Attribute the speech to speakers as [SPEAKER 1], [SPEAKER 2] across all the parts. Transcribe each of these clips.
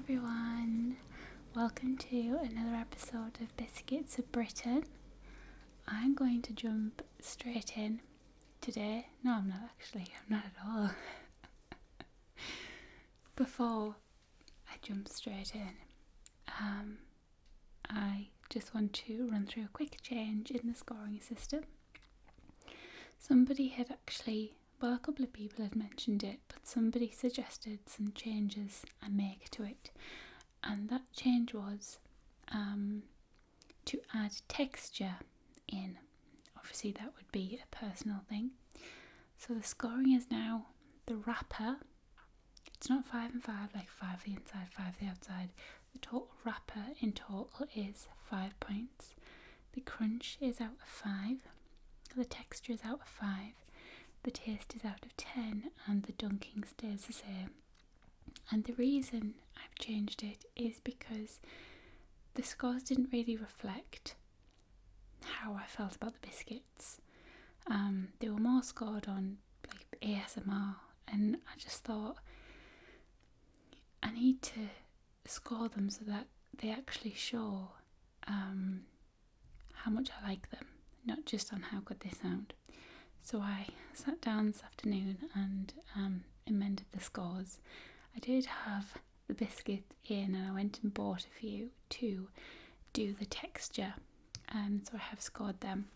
[SPEAKER 1] everyone, welcome to another episode of Biscuits of Britain. I'm going to jump straight in today. No, I'm not at all. Before I jump straight in, I just want to run through a quick change in the scoring system. Somebody had a couple of people had mentioned it, but somebody suggested some changes I make to it, and that change was to add texture in. Obviously that would be a personal thing. So the scoring is now the wrapper. It's not 5 and 5, like 5 the inside, 5 the outside. The total wrapper in total is 5 points. The crunch is out of 5. The texture is out of 5. The taste is out of 10, and the dunking stays the same. And the reason I've changed it is because the scores didn't really reflect how I felt about the biscuits. They were more scored on like ASMR, and I just thought I need to score them so that they actually show how much I like them, not just on how good they sound. So I sat down this afternoon and amended the scores. I did have the biscuits in, and I went and bought a few to do the texture, so I have scored them.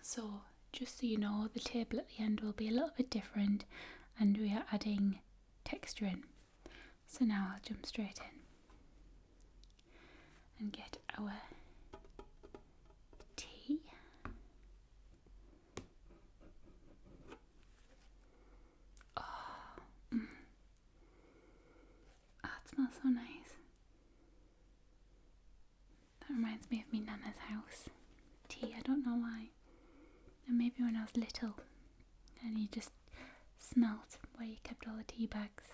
[SPEAKER 1] So just so you know, the table at the end will be a little bit different, and we are adding texture in. So now I'll jump straight in and get our tea. It smells so nice. That reminds me of me Nana's house. Tea, I don't know why. And maybe when I was little and you just smelt where you kept all the tea bags.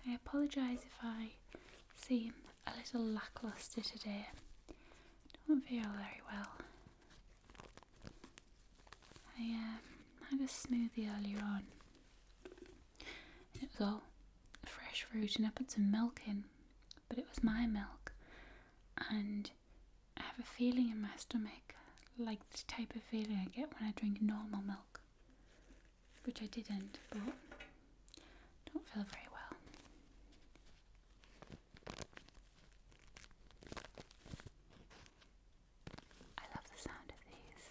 [SPEAKER 1] I apologise if I seem a little lacklustre today. I don't feel very well. I had a smoothie earlier on, and it was all fresh fruit, and I put some milk in, but it was my milk, and I have a feeling in my stomach like the type of feeling I get when I drink normal milk, which I didn't, but don't feel very well. I love the sound of these.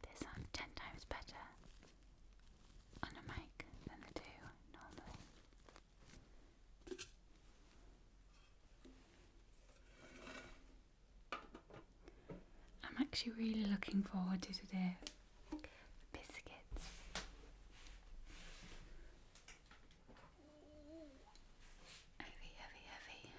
[SPEAKER 1] They sound 10 times better on a mic than they do normally. I'm actually really looking forward to today. Biscuits. Heavy, heavy, heavy.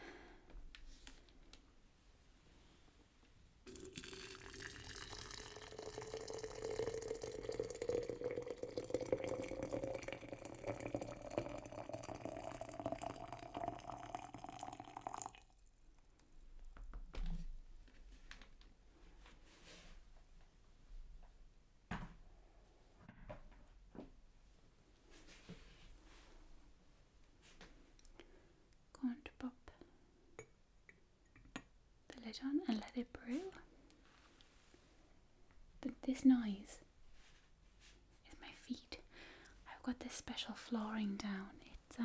[SPEAKER 1] Going to pop the lid on and let it brew. But this noise is my feet. I've got this special flooring down. It's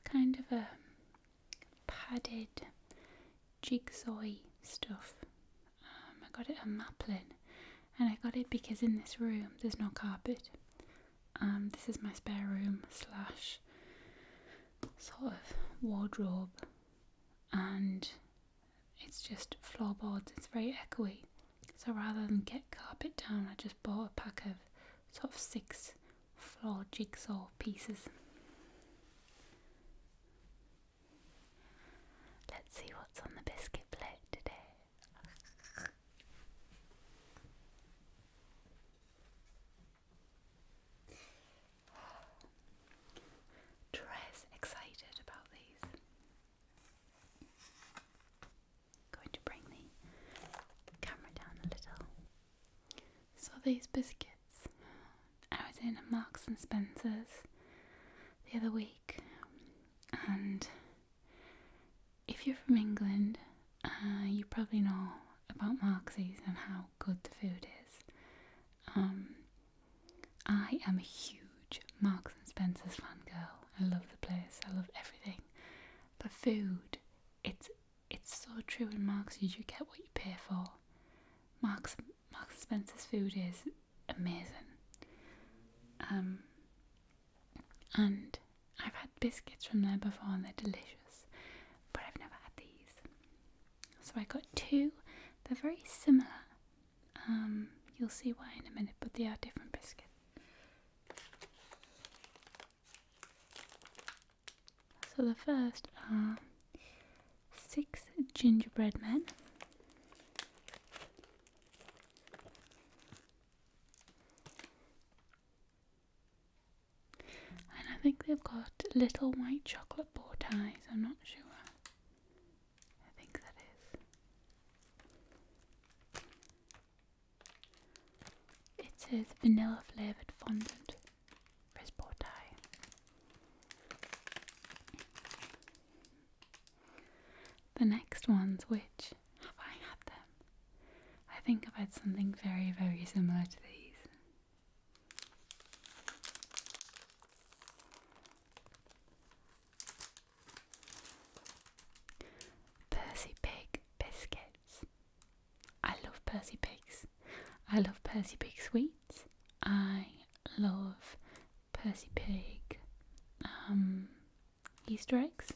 [SPEAKER 1] kind of a padded jigsaw-y stuff. I got it at Maplin, and I got it because in this room there's no carpet. This is my spare room / sort of wardrobe, and it's just floorboards. It's very echoey, so rather than get carpet down, I just bought a pack of sort of 6 floor jigsaw pieces. Let's see what's on the biscuit plate today. Tres excited about these. these biscuits. I was in a Marks and Spencer's the other week, and if you're from England, you probably know about Marks's and how good the food is. I am a huge Marks and Spencer's fangirl. I love the place, I love everything. But food, it's so true in Marks's, you get what you pay for. Marks and Spencer's food is amazing. And I've had biscuits from there before and they're delicious, but I've never had these. So I got two. They're very similar. You'll see why in a minute, but they are different biscuits. So the first are 6 gingerbread men. And I think they've got little white chocolate bow ties, I'm not sure. I think that is. It says vanilla flavoured fondant for his bow tie. The next ones, which have I had them? I think I've had something very, very similar to these. Percy Pig biscuits. I love Percy Pigs. I love Percy Pig sweets. I love Percy Pig Easter eggs.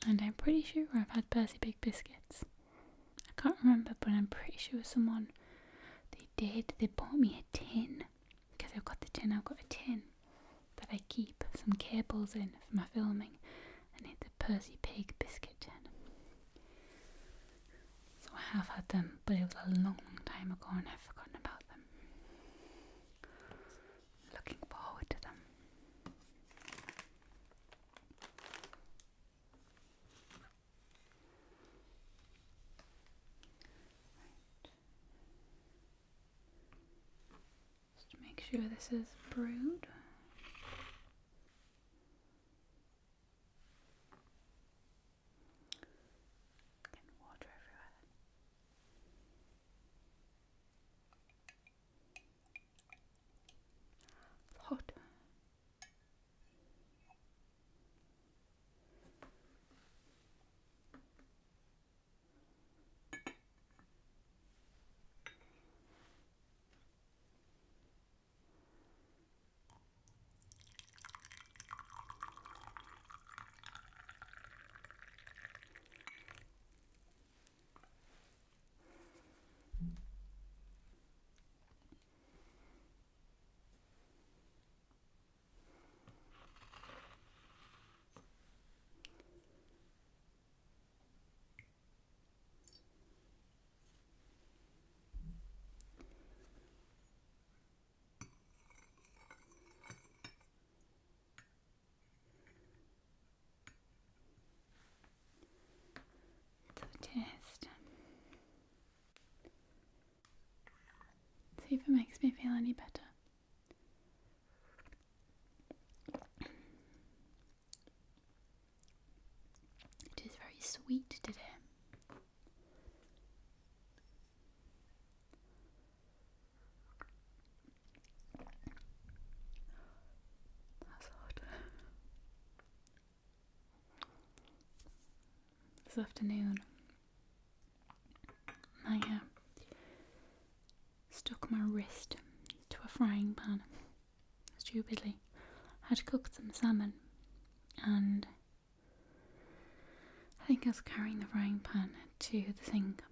[SPEAKER 1] And I'm pretty sure I've had Percy Pig biscuits. I can't remember, but I'm pretty sure someone, they bought me a tin. Because I've got the tin, I've got a tin that I keep some cables in for my filming. And it's a Percy Pig biscuit tin. So I have had them, but it was a long, long time ago and I've forgotten about them. Looking forward to them. Just to make sure this is brewed. Getting water everywhere. It's hot. Taste. See if it makes me feel any better. It is very sweet today. That's hot. This afternoon I stuck my wrist to a frying pan, stupidly. I had cooked some salmon and I think I was carrying the frying pan to the sink,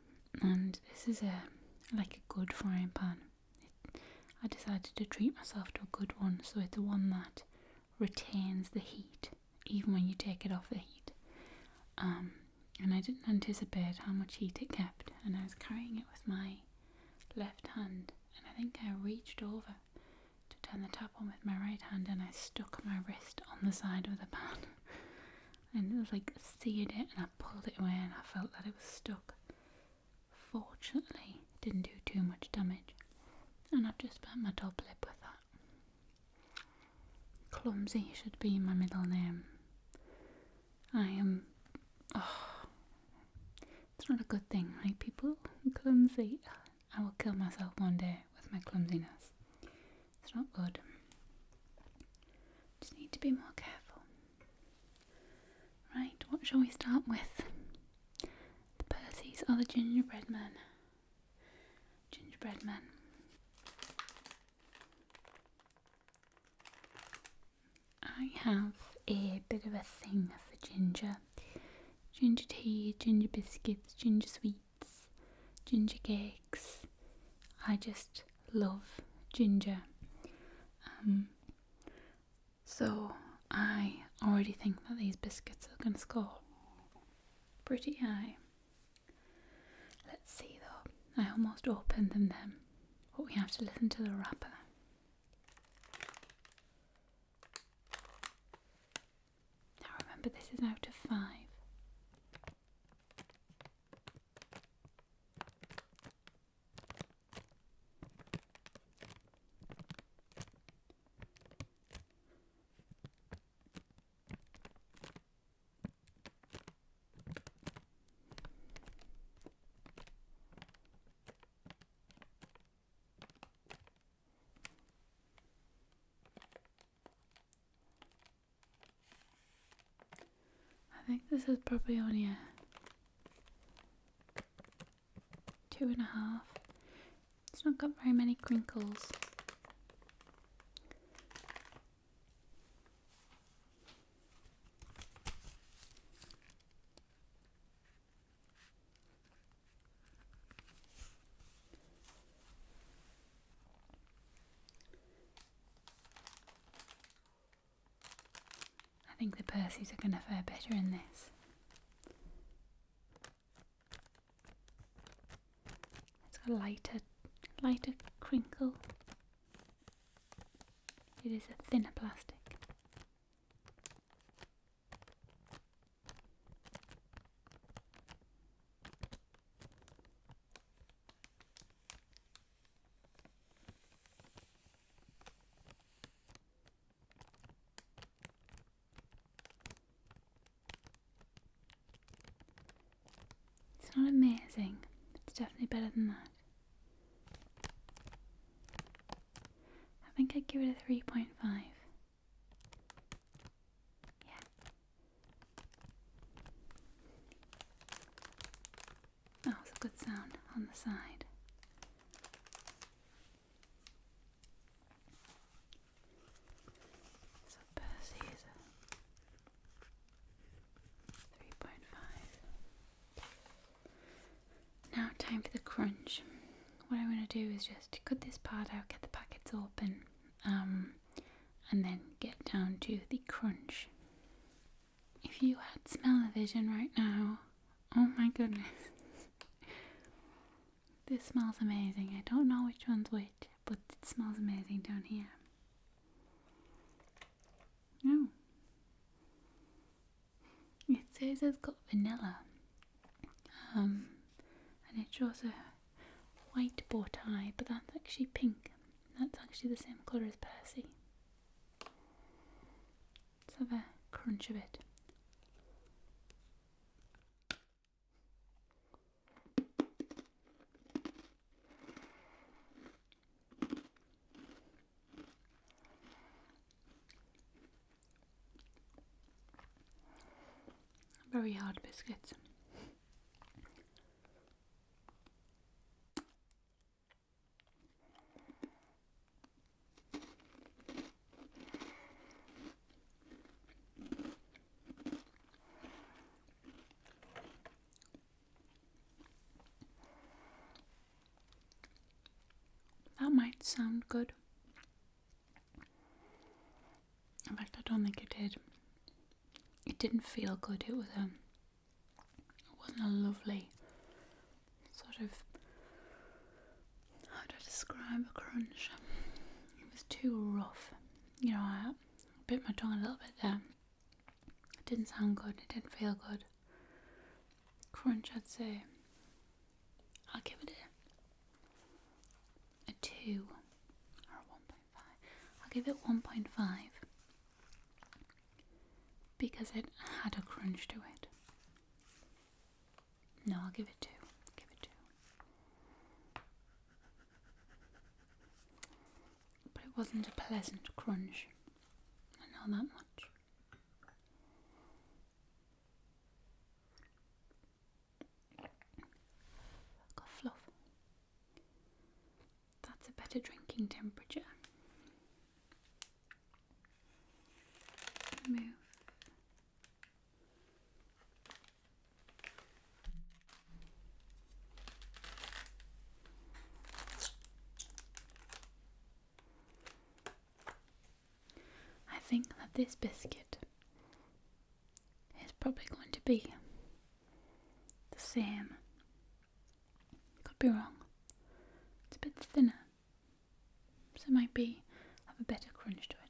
[SPEAKER 1] and this is like a good frying pan. I decided to treat myself to a good one, so it's the one that retains the heat even when you take it off the heat. And I didn't anticipate how much heat it kept, and I was carrying it with my left hand, and I think I reached over to turn the tap on with my right hand and I stuck my wrist on the side of the pan, and it was like seared it, and I pulled it away and I felt that it was stuck fortunately didn't do too much damage. And I've just burnt my top lip with that. Clumsy should be my middle name. I am... Oh, it's not a good thing, right, people? I'm clumsy. I will kill myself one day with my clumsiness. It's not good. Just need to be more careful. Right, what shall we start with? The Percys or the gingerbread man? Gingerbread man. I have a bit of a thing for ginger. Ginger tea, ginger biscuits, ginger sweets, ginger cakes. I just love ginger. So I already think that these biscuits are going to score pretty high. Let's see though. I almost opened them then, but we have to listen to the wrapper. Now remember, this is out of 5. I think this is probably only a 2.5. It's not got very many crinkles. I think the Percys are going to fare better in this. It's got a lighter crinkle. It is a thinner plastic. It's not amazing. It's definitely better than that. I think I'd give it a 3.5. Yeah. That was a good sound on the side. So Percy's 3.5. Now time for the crunch. What I'm going to do is just cut this part out, get the packets open, and then get down to the crunch. If you had smell-o-vision right now, oh my goodness. This smells amazing. I don't know which one's which, but it smells amazing down here. Oh. It says it's got vanilla. And it shows a white bow tie, but that's actually pink. That's actually the same colour as Percy. Let's have a crunch of it. Very hard biscuits. That might sound good. In fact, I don't think it did. It didn't feel good. It wasn't a lovely sort of, how to describe a crunch. It was too rough. You know, I bit my tongue a little bit there. It didn't sound good. It didn't feel good. Crunch, I'd say I'll give it a 2 or a 1.5. I'll give it 1.5 because it had a crunch to it. No, I'll give it 2. Give it 2. But it wasn't a pleasant crunch. I know that much. Got fluff. That's a better drinking temperature. Move. I think that this biscuit is probably going to be the same. Could be wrong. It's a bit thinner, so it might have a better crunch to it.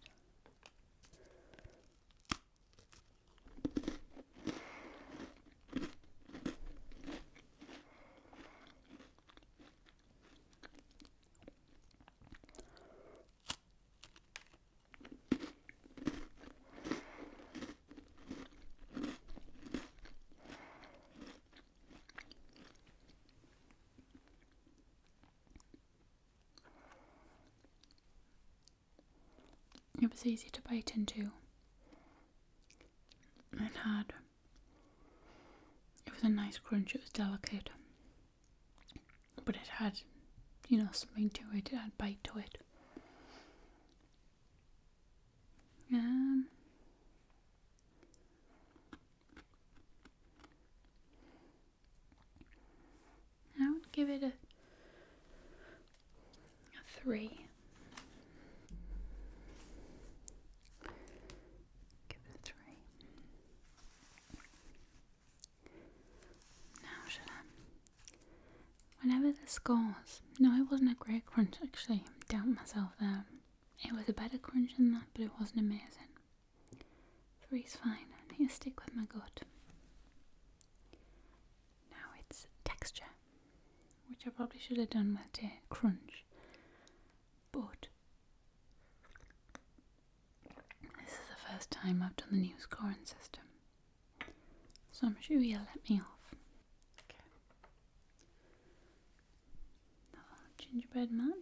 [SPEAKER 1] It was easy to bite into. It was a nice crunch, it was delicate. But it had, something to it, it had bite to it. I would give it a 3. Give it a 3. Now should I? Whenever the scores, no, it wasn't a great crunch actually. I'm doubting myself there. It was a better crunch than that, but it wasn't amazing. 3's fine. I need to stick with my gut. Now it's texture, which I probably should have done with the crunch, but this is the first time I've done the new scoring system, so I'm sure you'll let me off. Okay. Gingerbread man.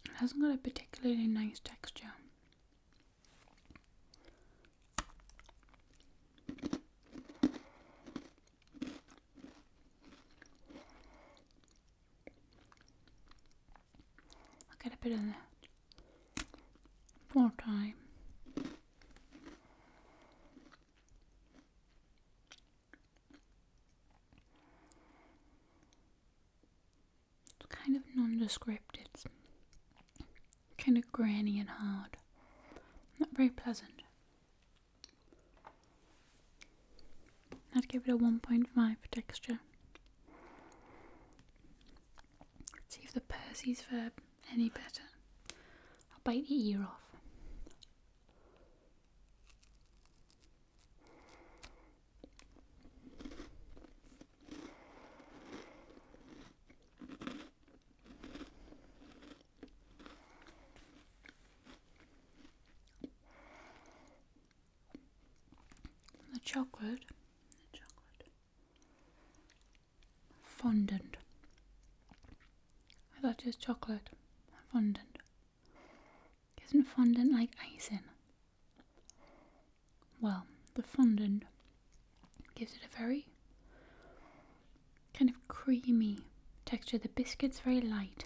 [SPEAKER 1] It hasn't got a particularly nice texture. I'll get a bit of that more time. It's kind of nondescript. It's kind of grainy and hard. Not very pleasant. I'd give it a 1.5 for texture. Let's see if the Percy's verb any better. I'll bite your ear off. The chocolate. Fondant. I thought just chocolate. Fondant. Isn't fondant like icing? Well, the fondant gives it a very kind of creamy texture. The biscuit's very light.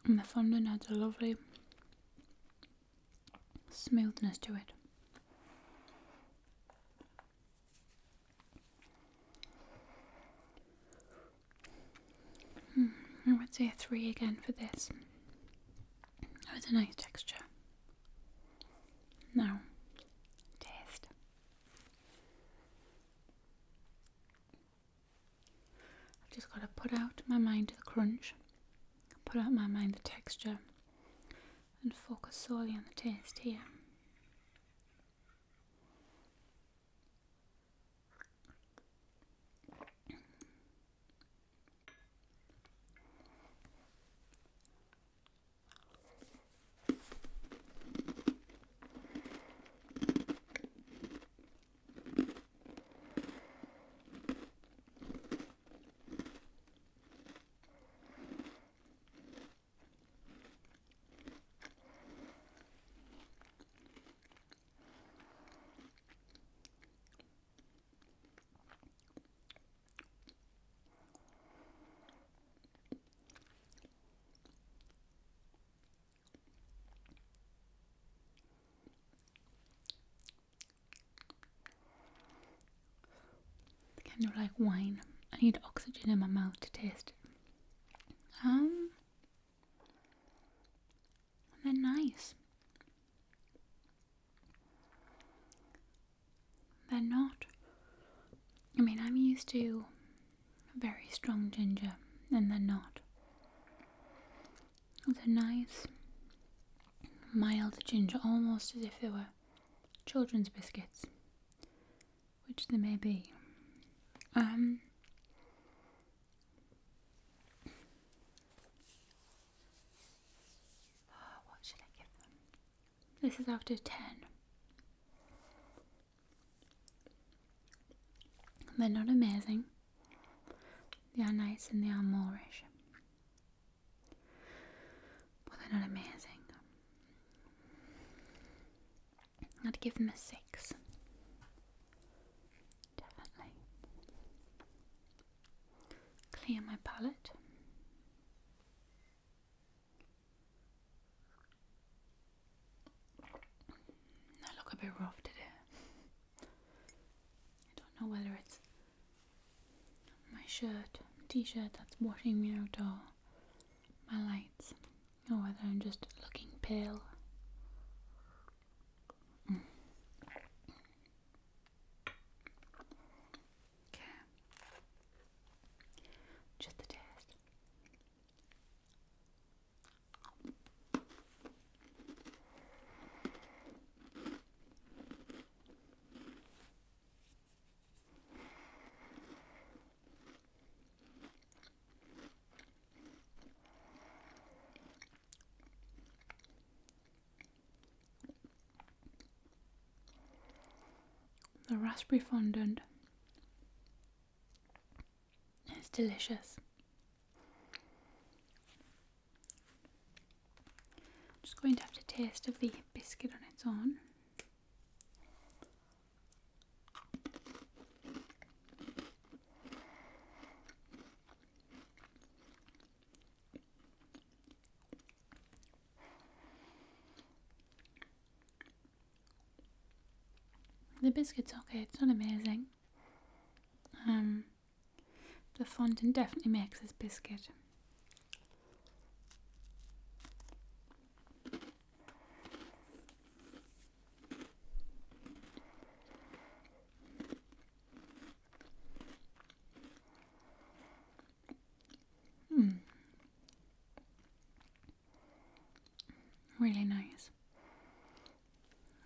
[SPEAKER 1] And the fondant adds a lovely smoothness to it. I'd say a 3 again for this. That was a nice texture. Now, taste. I've just got to put out my mind the crunch, put out my mind the texture, and focus solely on the taste here. Kind of like wine. I need oxygen in my mouth to taste it. They're nice. They're not. I mean, I'm used to very strong ginger, and they're not. They're nice, mild ginger, almost as if they were children's biscuits, which they may be. What should I give them? This is out of 10. They're not amazing. They are nice and they are moreish, but they're not amazing. I'd give them a 6. Definitely. Clear my palate. I look a bit rough today. I don't know whether it's my t-shirt that's washing me out, or my lights, or whether I'm just looking pale. Okay. Just the taste. The raspberry fondant is delicious. Just going to have to taste of the biscuit on its own. The biscuit's okay, it's not amazing. The fondant definitely makes this biscuit. Really nice.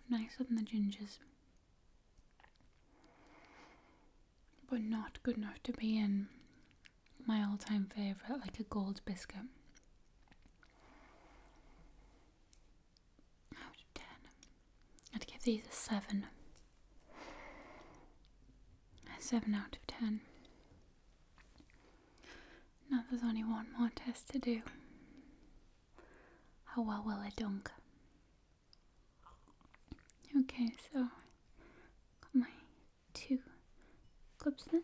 [SPEAKER 1] Nicer than the gingers, but not good enough to be in my all-time favourite, like a gold biscuit. Out of 10. I'd give these a 7. A 7 out of 10. Now there's only one more test to do. How well will I dunk? Okay, so got my 2 cups there.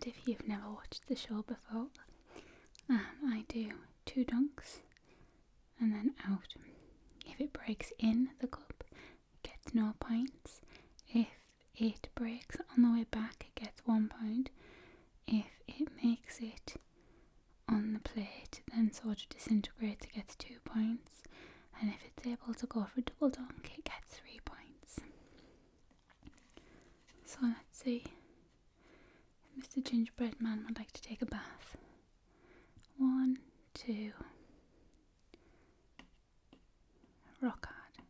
[SPEAKER 1] if you've never watched the show before, I do 2 dunks and then out. If it breaks in the cup, it gets no points. If it breaks on the way back, it gets 1 point. If it makes it on the plate, then sort of disintegrates, it gets 2 points. And if it's able to go for a double dunk, it gets 3 points. So let's see if Mr. Gingerbread Man would like to take a bath. 1, 2. Rock hard.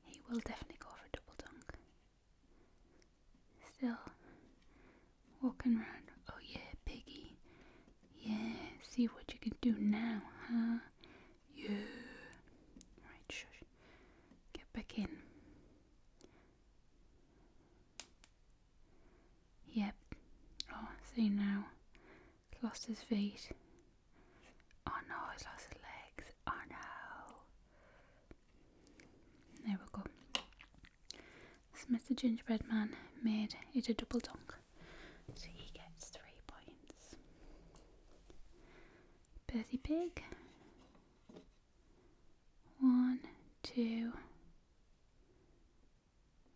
[SPEAKER 1] He will definitely go for a double dunk. Still walking around. Oh yeah, piggy. Yeah, see what you can do now, huh? Yeah. Right, shush. Get back in. Yep. Oh, see now. He's lost his feet. Oh no, he's lost his legs. Oh no. There we go. So Mr. Gingerbread Man made it a double dunk. So he gets 3 points. Percy Pig. 1, 2.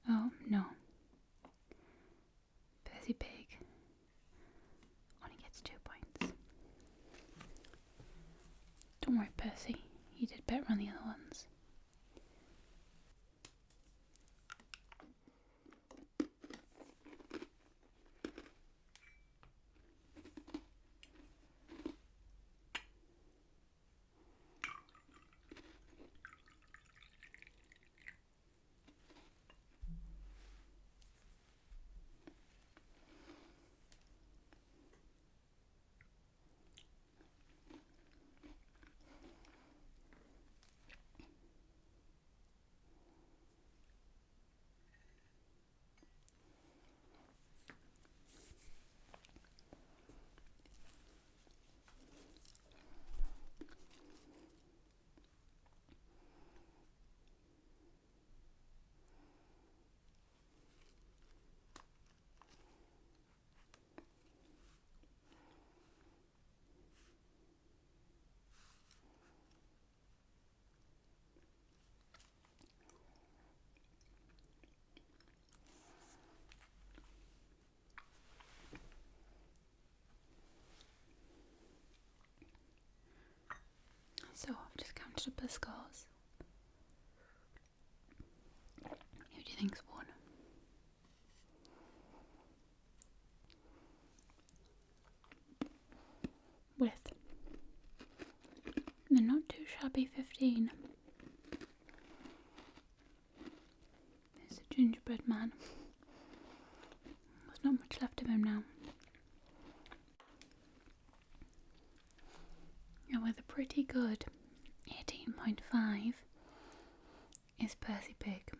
[SPEAKER 1] Oh no. Percy Pig only gets 2 points. Don't worry, Percy. You did better on the other ones. So I've just counted up the scores. Who do you think's won? With the not too shabby 15. There's a gingerbread man. There's not much left of him now. And with a pretty good 18.5 is Percy Pig.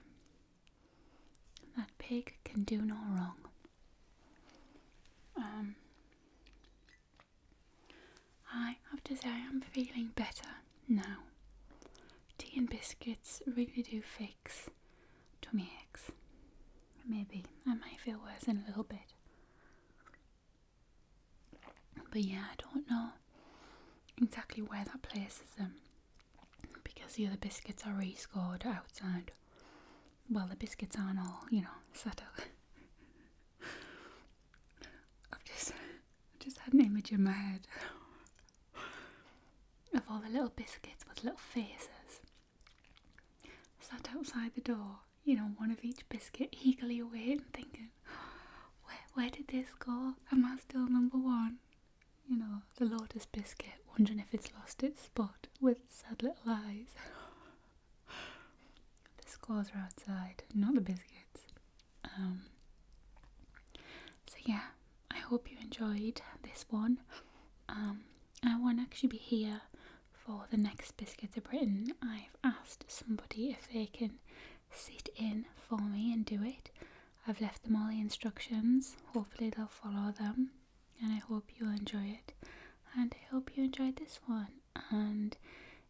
[SPEAKER 1] That pig can do no wrong. I have to say I am feeling better now. Tea and biscuits really do fix tummy aches. Maybe I might feel worse in a little bit. But yeah, I don't know exactly where that places them, because the other biscuits are rescored outside. Well, the biscuits aren't all, sat out. I've just had an image in my head of all the little biscuits with little faces sat outside the door, one of each biscuit, eagerly awaiting, thinking, where did this go? Am I still number 1? The Lotus biscuit, wondering if it's lost its spot with sad little eyes. The scores are outside, not the biscuits. So yeah, I hope you enjoyed this one. I won't actually be here for the next Biscuits of Britain. I've asked somebody if they can sit in for me and do it. I've left them all the instructions. Hopefully they'll follow them, and I hope you'll enjoy it. And I hope you enjoyed this one, and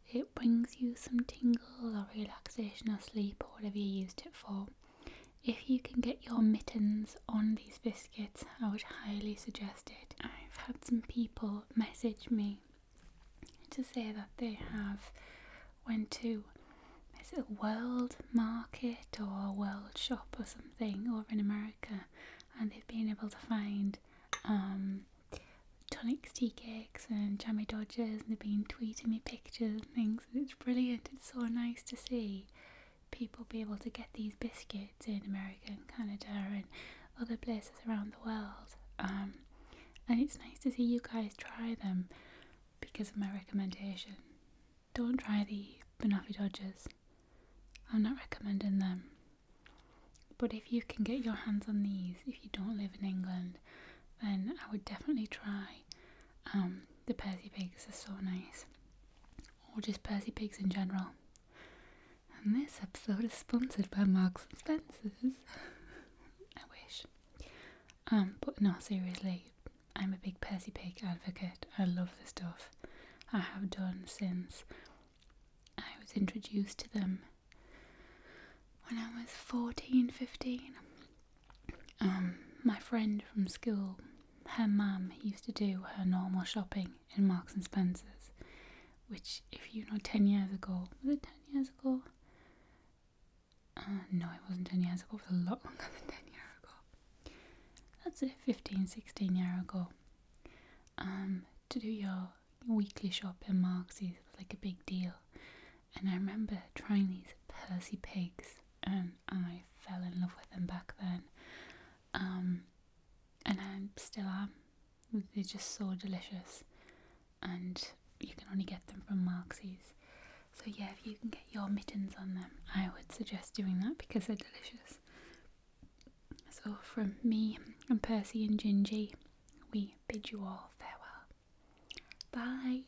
[SPEAKER 1] it brings you some tingle or relaxation or sleep or whatever you used it for. if you can get your mittens on these biscuits, I would highly suggest it. I've had some people message me to say that they have went to, is it a World Market or a World Shop or something over in America, and they've been able to find tonic tea cakes and jammy dodgers, and they've been tweeting me pictures and things, and it's brilliant. It's so nice to see people be able to get these biscuits in America and Canada and other places around the world, and it's nice to see you guys try them because of my recommendation. Don't try the banoffee dodgers, I'm not recommending them, but if you can get your hands on these, if you don't live in England, then I would definitely try the Percy Pigs. Are so nice, or just Percy Pigs in general. And this episode is sponsored by Marks and Spencer's. I wish. But no, seriously, I'm a big Percy Pig advocate. I love the stuff. I have done since I was introduced to them when I was 14, 15. My friend from school, her mum used to do her normal shopping in Marks and Spencer's, which, if you know, 10 years ago, was it 10 years ago? No, it wasn't 10 years ago, it was a lot longer than 10 years ago. That's it, 15, 16 years ago. To do your weekly shop in Marks was like a big deal. And I remember trying these Percy Pigs, and I fell in love with them back then. And I still am. They're just so delicious, and you can only get them from Marksy's. So yeah, if you can get your mittens on them, I would suggest doing that because they're delicious. So from me and Percy and Gingy, we bid you all farewell. Bye.